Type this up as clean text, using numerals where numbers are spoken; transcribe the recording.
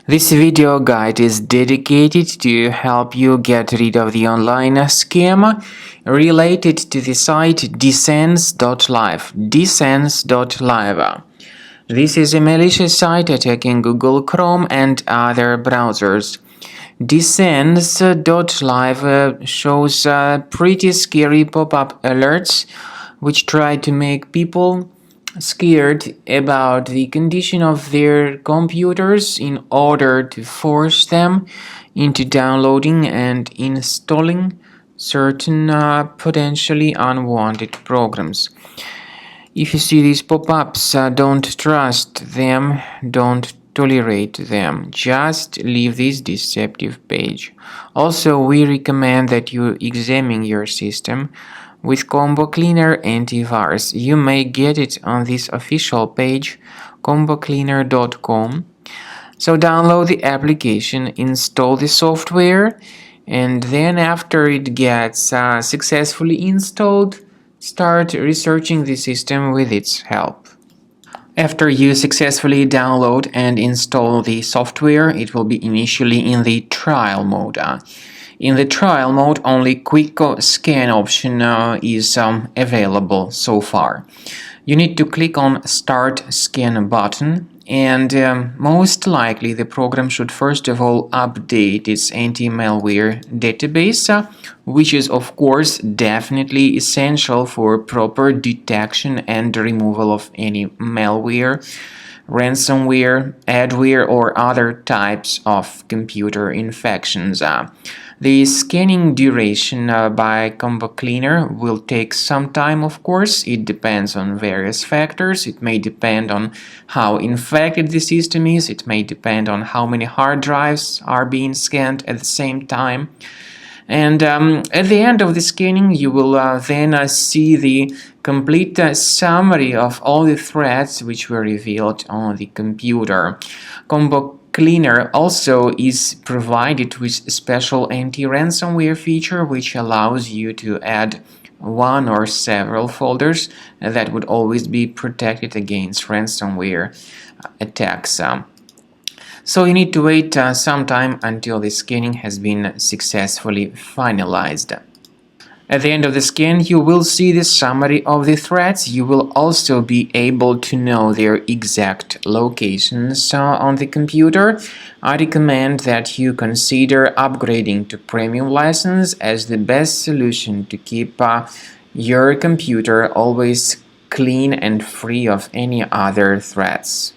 This video guide is dedicated to help you get rid of the online scam related to the site Disans.live. Disans.live. This is a malicious site attacking Google Chrome and other browsers. Disans.live shows pretty scary pop-up alerts which try to make people scared about the condition of their computers in order to force them into downloading and installing certain potentially unwanted programs. If you see these pop-ups, don't trust them, don't tolerate them. Just leave this deceptive page. Also, we recommend that you examine your system with Combo Cleaner Antivirus. You may get it on this official page, combocleaner.com. So download the application, install the software, and then after it gets successfully installed, start researching the system with its help. After you successfully download and install the software, it will be initially in the trial mode. In the trial mode, only quick scan option is available so far. You need to click on Start Scan button, and most likely the program should first of all update its anti-malware database, which is of course definitely essential for proper detection and removal of any malware, ransomware, adware, or other types of computer infections. The scanning duration by Combo Cleaner will take some time, of course. It depends on various factors. It may depend on how infected the system is. It may depend on how many hard drives are being scanned at the same time. And at the end of the scanning, you will then see the complete summary of all the threats which were revealed on the computer. Combo Cleaner also is provided with a special anti-ransomware feature which allows you to add one or several folders that would always be protected against ransomware attacks. So you need to wait some time until the scanning has been successfully finalized. At the end of the scan, you will see the summary of the threats. You will also be able to know their exact locations on the computer. I recommend that you consider upgrading to premium license as the best solution to keep your computer always clean and free of any other threats.